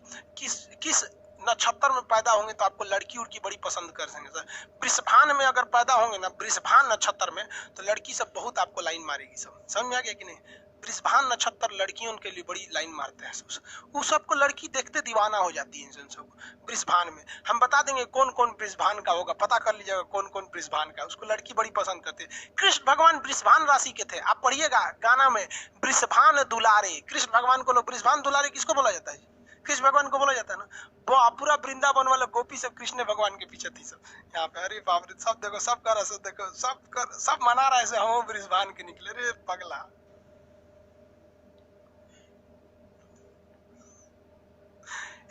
किस नक्षत्र में पैदा होंगे तो आपको लड़की उड़की बड़ी पसंद कर सकेंगे सर। वृषभान में अगर पैदा होंगे ना, वृषभान नक्षत्र में, तो लड़की सब बहुत आपको लाइन मारेगी सब। समझ में आ गया कि नहीं? वृषभान नक्षत्र लड़कियों के लिए बड़ी लाइन मारते हैं सब, उस सबको लड़की देखते दीवाना हो जाती है इन सबको। वृषभान में हम बता देंगे कौन कौन वृषभान का होगा, पता कर लीजिएगा कौन कौन वृषभान का, उसको लड़की बड़ी पसंद करती है। कृष्ण भगवान वृषभान राशि के थे, आप पढ़िएगा गाना में, वृषभान दुलारे। कृष्ण भगवान को लोग वृषभान दुलारे किसको बोला जाता है? कृष्ण भगवान को बोला जाता है ना। वो पूरा वृंदावन वाला गोपी सब कृष्ण भगवान के पीछे थी सब यहाँ पे। अरे बाप रे, सब देखो, सब कर, सब देखो, सब मना रहा है ऐसे, हम वृषभान के निकले। रे पगला,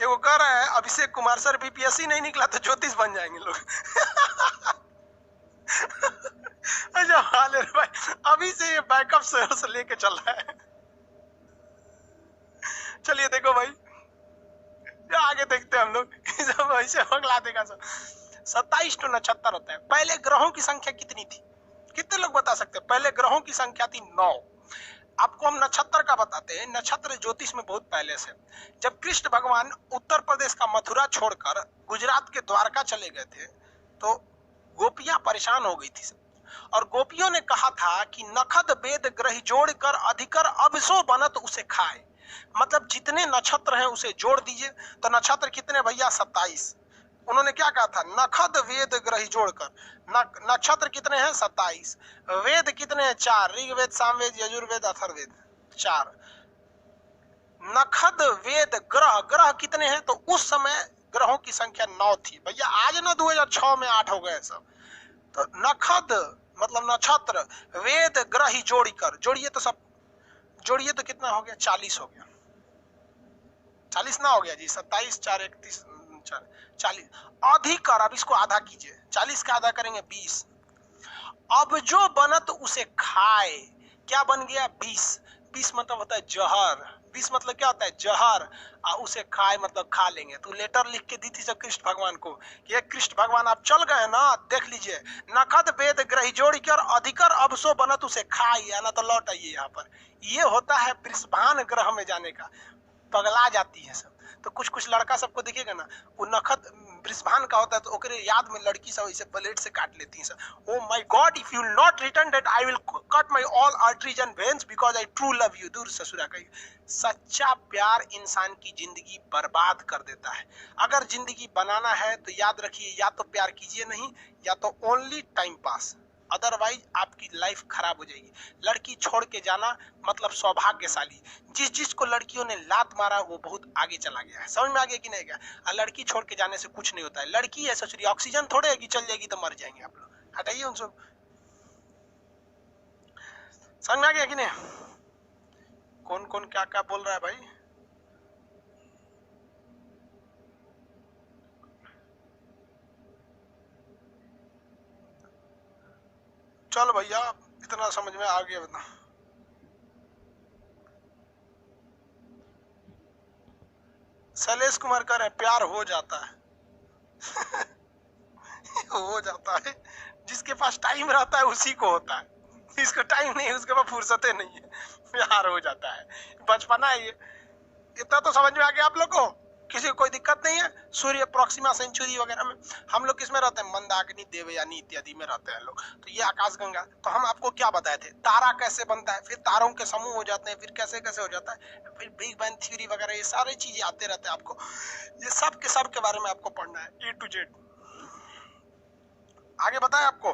वो कह रहा है अभिषेक कुमार सर बीपीएससी नहीं निकला तो ज्योतिष बन जाएंगे लोग। अच्छा हाल है भाई, अभी से ये बैकअप से लेके चल रहा है। चलिए देखो भाई, आगे देखते हैं हम लोग, सब ऐसे पगला देगा सब। 27 तो नक्षत्र होता है। पहले ग्रहों की संख्या कितनी थी? कितने लोग बता सकते हैं? पहले ग्रहों की संख्या थी 9। आपको हम नक्षत्र का बताते हैं। नक्षत्र ज्योतिष में बहुत पहले से, जब कृष्ण भगवान उत्तर प्रदेश का मथुरा छोड़कर गुजरात के द्वारका चले गए थे तो गोपियां परेशान हो गई थी और गोपियों ने कहा था कि नखद वेद ग्रह जोड़कर अधिकर अबसो बनत उसे खाए। मतलब जितने नक्षत्र हैं उसे जोड़ दीजिए। तो नक्षत्र कितने भैया? 27। उन्होंने क्या कहा था? नखद वेद ग्रह जोड़कर। नक्षत्र कितने हैं? 27। वेद कितने हैं? 4। ऋग्वेद, सामवेद, यजुर्वेद, अथर्ववेद, 4। नखद वेद ग्रह, ग्रह कितने हैं? तो उस समय ग्रहों की संख्या 9 थी भैया। आज ना 2006 में 8 हो गए सब। तो नखद मतलब नक्षत्र, वेद ग्रह जोड़कर, जोड़िए तो सब, जोड़िए तो कितना हो गया? 40 हो गया। 40 ना हो गया जी? 27, 4, 31, 40। अधिकर, अब इसको आधा कीजिए, 40 का आधा करेंगे 20। अब जो बनत उसे खाए, क्या बन गया? 20। 20 मतलब होता है जहर। 20 मतलब क्या होता है? जहर। उसे खाए मतलब खा लेंगे। तो लेटर लिख के दी थी सब कृष्ण भगवान को कि कृष्ण भगवान आप चल गए ना, देख लीजिए, नखद वेद ग्रह जोड़कर अधिकर अबसो बनत उसे खाए, आना तो लौट आइए यहाँ पर। ये होता है वृषभान ग्रह में जाने का। पगला जाती है सब। तो कुछ कुछ लड़का सबको दिखेगा ना, वो नखद वृषभान का होता है तो ओकरे याद में लड़की सब इसे ब्लेड से काट लेती है सब। Oh my God, if you will not return that I will cut my all arteries and veins because I true love you. दूर ससुरा का सच्चा प्यार इंसान की जिंदगी बर्बाद कर देता है। अगर जिंदगी बनाना है तो याद रखिए, या तो प्यार कीजिए नहीं, या तो ओनली टाइम पास, अदरवाइज आपकी लाइफ खराब हो जाएगी। लड़की छोड़ के जाना मतलब सौभाग्यशाली। जिसको लड़कियों ने लात मारा वो बहुत आगे चला गया है। समझ में आ गया कि नहीं गया? लड़की छोड़ के जाने से कुछ नहीं होता है। लड़की है ससुरी, ऑक्सीजन थोड़े है कि चल जाएगी तो मर जाएंगे आप लोग। हटाइए उन सब। समझ में आ गया कि नहीं? कौन कौन क्या क्या बोल रहा है भाई? चलो भैया, इतना समझ में आ गया। बता, शैलेश कुमार कह रहे हैं प्यार हो जाता है। हो जाता है, जिसके पास टाइम रहता है उसी को होता है। इसको टाइम नहीं है, उसके पास फुर्सतें नहीं है, प्यार हो जाता है। बचपना है ये। इतना तो समझ में आ गया आप लोग को? किसी को कोई दिक्कत नहीं है? सूर्य, प्रोक्सिमा सेंचुरी वगैरह में हम लोग किसमें रहते हैं? मंदाकिनी, देवयानी इत्यादि में रहते हैं लोग। तो ये आकाशगंगा। तो हम आपको क्या बताए थे? तारा कैसे बनता है, फिर तारों के समूह हो जाते हैं, फिर कैसे कैसे हो जाता है, फिर बिग बैंग थ्योरी वगैरह, ये सारी चीजें आते रहते हैं आपको। ये सब के बारे में आपको पढ़ना है, A to Z। आगे बताए आपको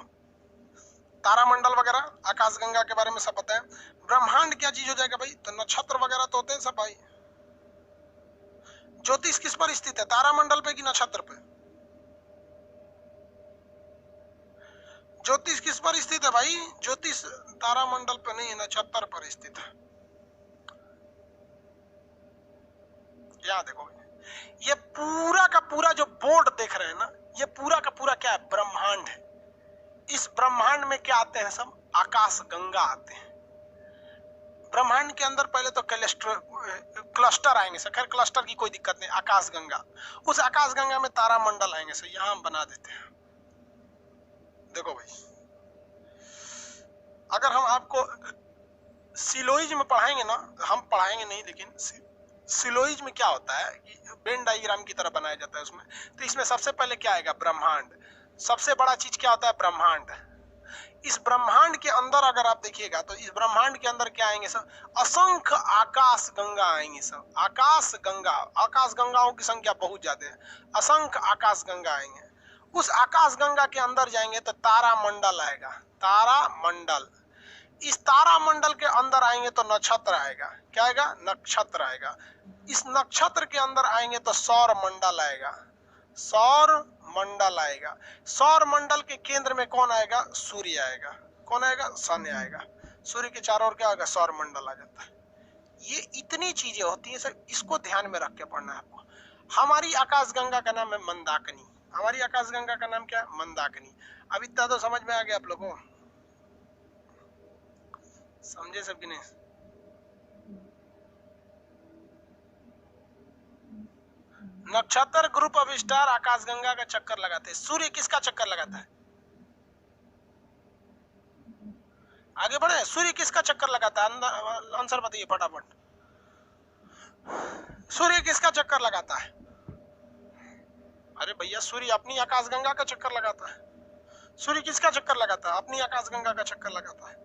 तारामंडल वगैरह, आकाशगंगा के बारे में सब बताएं। ब्रह्मांड क्या चीज हो जाएगा भाई, तो नक्षत्र वगैरह तो होते हैं सब भाई। ज्योतिष किस पर स्थित है, तारामंडल पे कि नक्षत्र पे? ज्योतिष किस पर स्थित है भाई, ज्योतिष तारामंडल पे नहीं, नक्षत्र पर स्थित है। यहाँ देखो ये पूरा का पूरा जो बोर्ड देख रहे हैं ना, ये पूरा का पूरा क्या है, ब्रह्मांड है। इस ब्रह्मांड में क्या आते हैं सब, आकाश गंगा आते हैं। ब्रह्मांड के अंदर पहले तो क्लस्टर आएंगे सर, खैर क्लस्टर की कोई दिक्कत नहीं, आकाश गंगा, उस आकाश गंगा में तारामंडल आएंगे सर, यहां हम बना देते हैं। देखो भाई अगर हम आपको सिलोइज में पढ़ाएंगे ना, हम पढ़ाएंगे नहीं लेकिन सिलोइज में क्या होता है कि वेन डायग्राम की तरह बनाया जाता है उसमें, तो इसमें सबसे पहले क्या आएगा, ब्रह्मांड। सबसे बड़ा चीज क्या होता है, ब्रह्मांड। इस ब्रह्मांड के अंदर अगर आप देखिएगा तो इस ब्रह्मांड के अंदर क्या आएंगे सब, असंख्य आकाश गंगा आएंगे सब, आकाश गंगा, आकाश गंगाओं की संख्या बहुत ज्यादा है, असंख्य आकाश गंगा आएंगे। उस आकाश गंगा के अंदर जाएंगे तो तारामंडल आएगा, तारामंडल। इस तारामंडल के अंदर आएंगे तो नक्षत्र आएगा, क्या आएगा, नक्षत्र आएगा। इस नक्षत्र के अंदर आएंगे तो सौर मंडल आएगा, सौर मंडल आएगा। सौर मंडल के केंद्र में कौन आएगा, सूर्य आएगा। कौन आएगा, सन आएगा। सूर्य के चारों ओर क्या होगा, सौर मंडल आ जाता है। ये इतनी चीजें होती है सर, इसको ध्यान में रख के पढ़ना है आपको। हमारी आकाश गंगा का नाम है मंदाकिनी, हमारी आकाश गंगा का नाम क्या है, मंदाकिनी। अब इतना तो समझ में आ गया आप लोगों, समझे सब कि नहीं? नक्षत्र ग्रुप ऑफ स्टार आकाशगंगा का चक्कर लगाते हैं। सूर्य किसका चक्कर लगाता है, आगे बढ़े, सूर्य किसका चक्कर लगाता है, आंसर बताइए फटाफट। सूर्य किसका चक्कर लगाता है, अरे भैया सूर्य अपनी आकाशगंगा का चक्कर लगाता है। सूर्य किसका चक्कर लगाता है, अपनी आकाशगंगा का चक्कर लगाता है।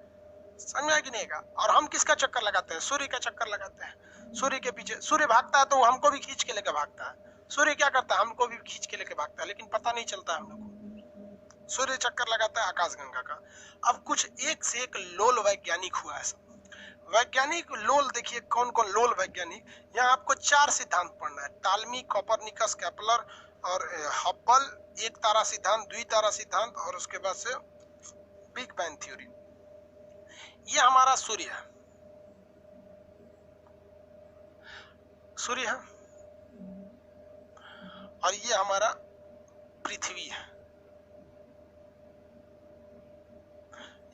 समझ में कि नहीं का? और हम किसका चक्कर लगाते हैं, सूर्य का चक्कर लगाते हैं। सूर्य के पीछे सूर्य भागता है तो वो हमको भी खींच के लेकर भागता है। सूर्य क्या करता है, हमको भी खींच के लेकर भागता है, लेकिन पता नहीं चलता है हम लोग को। सूर्य चक्कर लगाता है आकाशगंगा का। अब कुछ एक से एक लोल वैज्ञानिक हुआ है सब। वैज्ञानिक लोल देखिए कौन कौन लोल वैज्ञानिक, यहाँ आपको 4 सिद्धांत पढ़ना है, टालमी, कोपरनिकस, केपलर और हब्बल। एक तारा सिद्धांत, द्वितारा सिद्धांत और उसके बाद से बिग बैंग थ्योरी। ये हमारा सूर्य है, सूर्य है, और ये हमारा पृथ्वी है।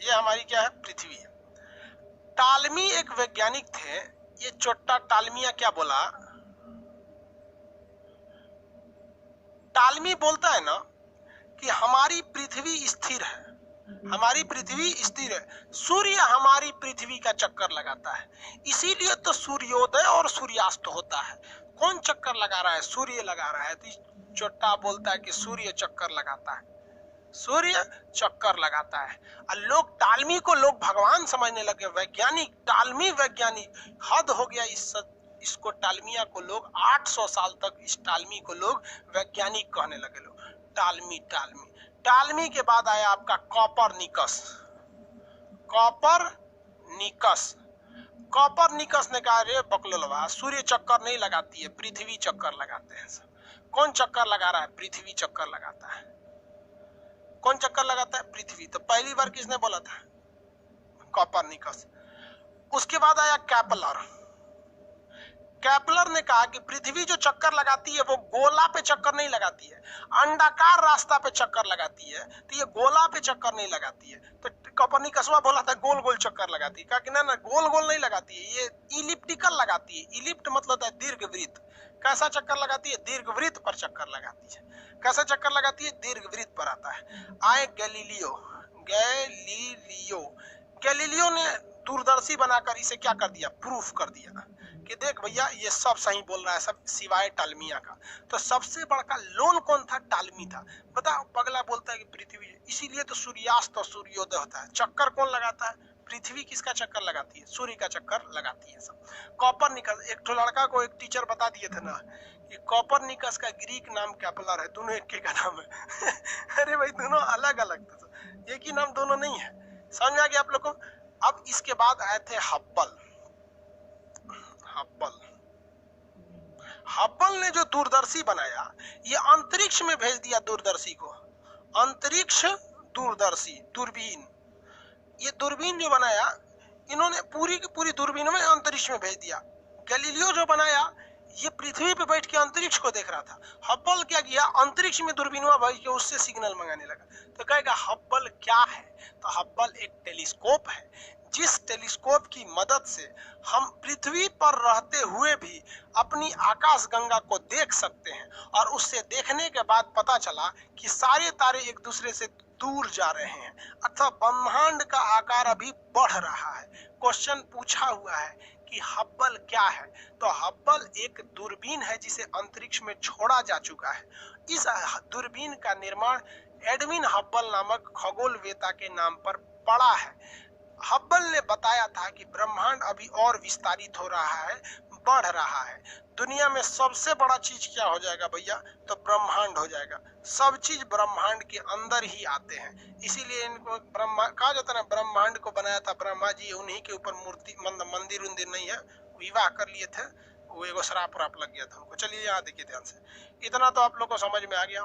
ये हमारी क्या है, पृथ्वी है। टालमी एक वैज्ञानिक थे, ये चोट्टा टालमिया क्या बोला, टालमी बोलता है ना कि हमारी पृथ्वी स्थिर है, हमारी पृथ्वी स्थिर है। सूर्य हमारी पृथ्वी का चक्कर लगाता है, इसीलिए तो सूर्योदय और सूर्यास्त होता है। कौन चक्कर लगा रहा है, सूर्य लगा रहा है। तो चोट्टा बोलता है कि सूर्य चक्कर लगाता है, सूर्य चक्कर लगाता है। और लोग टालमी को लोग भगवान समझने लगे, वैज्ञानिक, टालमी वैज्ञानिक, हद हो गया। इसको टालमिया को लोग 800 साल तक इस टालमी को लोग वैज्ञानिक कहने लगे लोग, टालमी टालमी। टालमी के बाद आया आपका कोपरनिकस। कोपरनिकस, कोपरनिकस ने कहा रे बकलोलवा, सूर्य चक्कर नहीं लगाती है, पृथ्वी चक्कर लगाते हैं सब। कौन चक्कर लगा रहा है, पृथ्वी चक्कर लगाता है। कौन चक्कर लगाता है, पृथ्वी। तो पहली बार किसने बोला था, कोपरनिकस। उसके बाद आया केपलर। केपलर ने कहा कि पृथ्वी जो चक्कर लगाती है वो गोला पे चक्कर नहीं लगाती है, अंडाकार रास्ता पे चक्कर लगाती है, तो ये गोला पे चक्कर नहीं लगाती है। तो कोपरनिकसवा बोला था गोल गोल चक्कर लगाती है, कहा कि ना ना गोल गोल नहीं लगाती है, ये इलिप्टिकल लगाती है। इलिप्ट मतलब है दीर्घवृत्त। कैसा चक्कर लगाती है, दीर्घवृत्त पर चक्कर लगाती है। कैसा चक्कर लगाती है, दीर्घवृत्त पर आता है। आए गैलीलियो। गैलीलियो, गैलीलियो ने दूरदर्शी बनाकर इसे क्या कर दिया, प्रूफ कर दिया कि देख भैया ये सब सही बोल रहा है, सब सिवाय टालमिया का। तो सबसे बड़ा लोन कौन था, टालमी था। बताओ, पगला बोलता है कि पृथ्वी, इसीलिए तो सूर्यास्त और सूर्योदय होता है। चक्कर कौन लगाता है, पृथ्वी किसका चक्कर लगाती है, सूर्य का चक्कर लगाती है सब। कोपरनिकस, एक तो लड़का को एक टीचर बता दिए थे ना कि कोपरनिकस का ग्रीक नाम केपलर है, दोनों एक के का नाम है। अरे भाई दोनों अलग अलग थे, एक ही नाम दोनों नहीं है। समझ में आ गया आप लोग को? अब इसके बाद आए थे हब्बल। हब्बल ने जो दूरदर्शी बनाया, ये अंतरिक्ष में भेज दिया दूरदर्शी को, अंतरिक्ष दूरदर्शी, दूरबीन। ये दूरबीन जो बनाया इन्होंने पूरी की पूरी दूरबीन में अंतरिक्ष में भेज दिया। गैलीलियो जो बनाया ये पृथ्वी पे बैठ के अंतरिक्ष को देख रहा था। हब्बल क्या किया, अंतरिक्ष में दूरबीन भेज के उससे सिग्नल मंगाने लगा। तो कहेगा हब्बल क्या है? तो हब्बल एक टेलीस्कोप है, जिस टेलीस्कोप की मदद से हम पृथ्वी पर रहते हुए भी अपनी आकाशगंगा को देख सकते हैं। और उससे देखने के बाद पता चला कि सारे तारे एक दूसरे से दूर जा रहे हैं, अर्थात ब्रह्मांड का आकार अभी बढ़ रहा है। क्वेश्चन पूछा हुआ है कि हब्बल क्या है? तो हब्बल एक दूरबीन है जिसे अंतरिक्ष में छोड़ा जा चुका है। इस दूरबीन का निर्माण एडविन हब्बल नामक खगोलवेता के नाम पर पड़ा है। हब्बल ने बताया था कि ब्रह्मांड अभी और विस्तारित हो रहा है, बढ़ रहा है। दुनिया में सबसे बड़ा चीज क्या हो जाएगा भैया? तो ब्रह्मांड हो जाएगा। सब चीज ब्रह्मांड के अंदर ही आते हैं, इसीलिए इनको ब्रह्मांड कहा जाता है ना। ब्रह्मांड को बनाया था ब्रह्मा जी, उन्हीं के ऊपर मूर्ति मंदिर उंदिर नहीं है। विवाह कर लिए थे, वो एगो श्राप व्राप लग गया था उनको। चलिए यहाँ देखिए ध्यान से, इतना तो आप लोग को समझ में आ गया।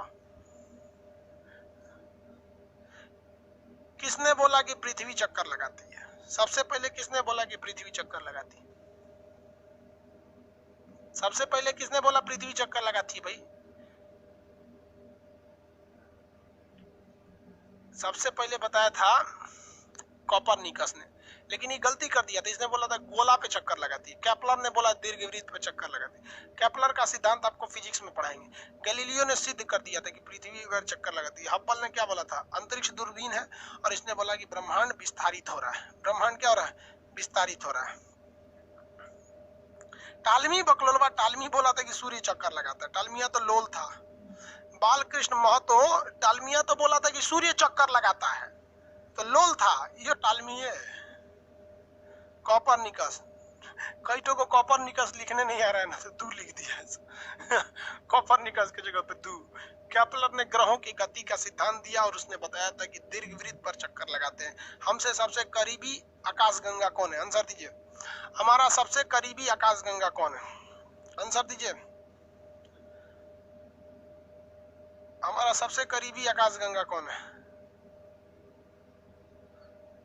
किसने बोला कि पृथ्वी चक्कर लगाती है? सबसे पहले किसने बोला कि पृथ्वी चक्कर लगाती है? सबसे पहले किसने बोला पृथ्वी चक्कर लगाती है भाई? सबसे पहले बताया था कोपरनिकस ने, लेकिन ये गलती कर दिया था। इसने बोला था गोला पे चक्कर लगाती है। केपलर ने बोला दीर्घवृत्त पे चक्कर लगाती है। केपलर का सिद्धांत आपको फिजिक्स में पढ़ाएंगे। गैलीलियो ने सिद्ध कर दिया था कि पृथ्वी पर चक्कर लगाती है। हब्बल ने क्या बोला था? अंतरिक्ष दूरबीन है, और इसने बोला कि ब्रह्मांड विस्तारित हो रहा है। ब्रह्मांड क्या हो रहा है? विस्तारित हो रहा है। टालमी बकलोलवा, टालमी बोला था कि सूर्य चक्कर लगाता है। टालमिया तो लोल था। बालकृष्ण महतो, टालमिया तो बोला था कि सूर्य चक्कर लगाता है, तो लोल था। ये टालमी है। कोपरनिकस, कई तो को कोपरनिकस लिखने नहीं आ रहा है ना, तो दू लिख दिया कोपरनिकस की जगह पे दू। केपलर ने ग्रहों की गति का सिद्धांत दिया और उसने बताया था कि दीर्घवृत्त पर चक्कर लगाते हैं। हमसे सबसे करीबी आकाशगंगा कौन है? आंसर दीजिए। हमारा सबसे करीबी आकाशगंगा कौन है? आंसर दीजिए। हमारा सबसे करीबी आकाशगंगा कौन है?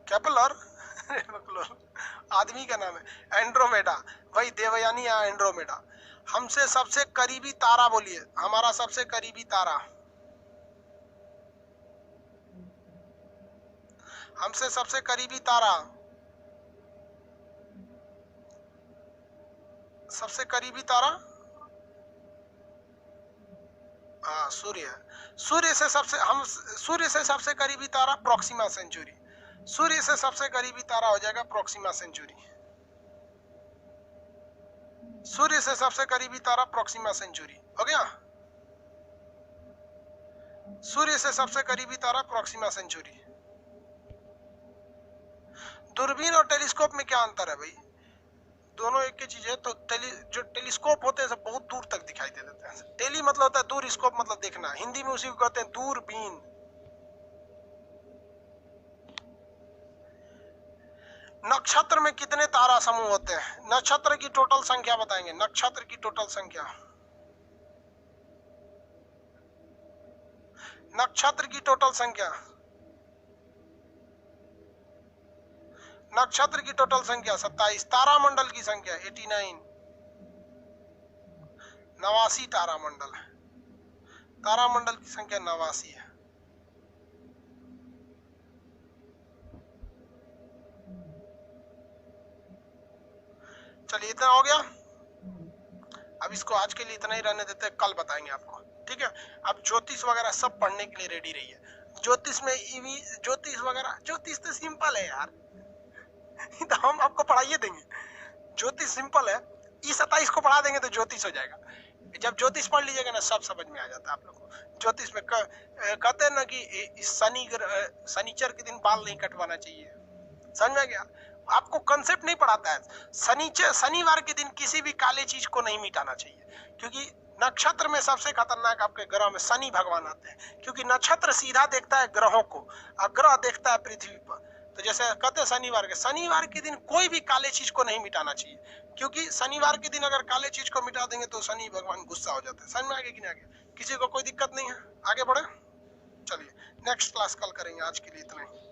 केपलर आदमी का नाम है। एंड्रोमेडा, वही देवयानी या एंड्रोमेडा। हमसे सबसे करीबी तारा बोलिए, हमारा सबसे करीबी तारा। हमसे सबसे करीबी तारा, सबसे करीबी तारा हाँ सूर्य। सूर्य से सबसे करीबी तारा प्रोक्सिमा सेंचुरी। सूर्य से सबसे करीबी तारा हो जाएगा प्रोक्सिमा सेंचुरी। सूर्य से सबसे करीबी तारा प्रोक्सिमा सेंचुरी हो गया। सूर्य से सबसे करीबी तारा प्रोक्सिमा सेंचुरी। दूरबीन और टेलीस्कोप में क्या अंतर है भाई? दोनों एक ही चीज है। तो जो टेलीस्कोप होते हैं सब बहुत दूर तक दिखाई दे देते हैं। टेली मतलब होता है दूर, स्कोप मतलब देखना। हिंदी में उसी को कहते हैं दूरबीन। नक्षत्र में कितने तारा समूह होते हैं? नक्षत्र की टोटल संख्या बताएंगे। नक्षत्र की टोटल संख्या, नक्षत्र की टोटल संख्या, नक्षत्र की टोटल संख्या 27। तारामंडल की संख्या 89, 89 तारामंडल है। तारामंडल की संख्या 89 है। चलिए इतना हो गया। अब इसको आज के लिए इतना ही रहने देते हैं, कल बताएंगे आपको, ठीक है। अब ज्योतिष वगैरह सब पढ़ने के लिए रेडी रहिए। ज्योतिष में ज्योतिष वगैरह, ज्योतिष तो सिंपल है यार, तो हम आपको पढ़ाइए देंगे। ज्योतिष सिंपल है, E27 को पढ़ा देंगे तो ज्योतिष हो जाएगा। जब ज्योतिष पढ़ लीजिएगा ना सब समझ में आ जाता है आप लोग को। ज्योतिष में कहते हैं ना कि शनिचर के दिन बाल नहीं कटवाना चाहिए। समझ में गया? आपको कंसेप्ट नहीं पढ़ाता है। शनिवार के दिन किसी भी काले चीज को नहीं मिटाना चाहिए, क्योंकि नक्षत्र में सबसे खतरनाक आपके ग्रह में शनि भगवान आते हैं, क्योंकि नक्षत्र सीधा देखता है ग्रहों को और ग्रह देखता है पृथ्वी पर। तो जैसे कहते हैं शनिवार के दिन कोई भी काले चीज को नहीं मिटाना चाहिए, क्योंकि शनिवार के दिन अगर काले चीज को मिटा देंगे तो शनि भगवान गुस्सा हो जाते हैं। समझ में आगे कि नहीं आगे? किसी को कोई दिक्कत नहीं है? आगे बढ़े, चलिए नेक्स्ट क्लास कल करेंगे, आज के लिए इतना ही।